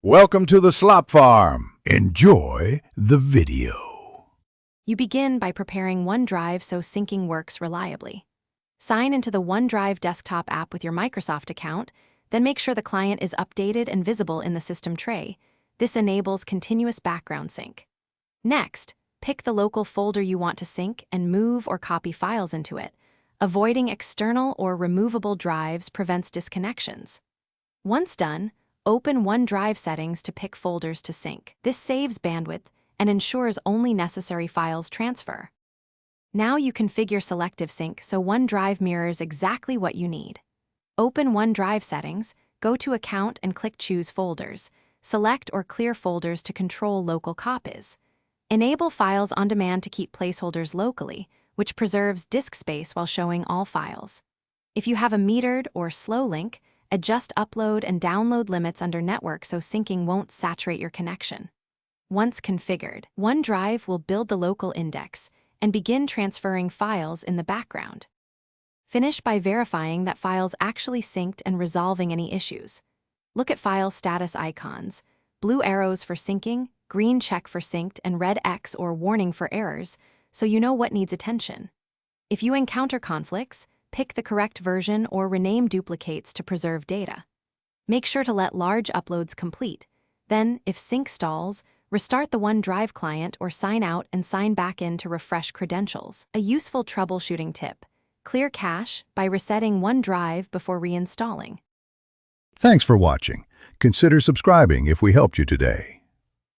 Welcome to the Slop Farm. Enjoy the video. You begin by preparing OneDrive so syncing works reliably. Sign into the OneDrive desktop app with your Microsoft account, then make sure the client is updated and visible in the system tray. This enables continuous background sync. Next, pick the local folder you want to sync and move or copy files into it. Avoiding external or removable drives prevents disconnections. Once done, open OneDrive settings to pick folders to sync. This saves bandwidth and ensures only necessary files transfer. Now you configure selective sync so OneDrive mirrors exactly what you need. Open OneDrive settings, go to Account and click Choose Folders. Select or clear folders to control local copies. Enable Files on Demand to keep placeholders locally, which preserves disk space while showing all files. If you have a metered or slow link, adjust upload and download limits under network so syncing won't saturate your connection. Once configured, OneDrive will build the local index and begin transferring files in the background. Finish by verifying that files actually synced and resolving any issues. Look at file status icons, blue arrows for syncing, green check for synced, and red X or warning for errors, so you know what needs attention. If you encounter conflicts, pick the correct version or rename duplicates to preserve data. Make sure to let large uploads complete. Then, if sync stalls, restart the OneDrive client or sign out and sign back in to refresh credentials. A useful troubleshooting tip: clear cache by resetting OneDrive before reinstalling. Thanks for watching. Consider subscribing if we helped you today.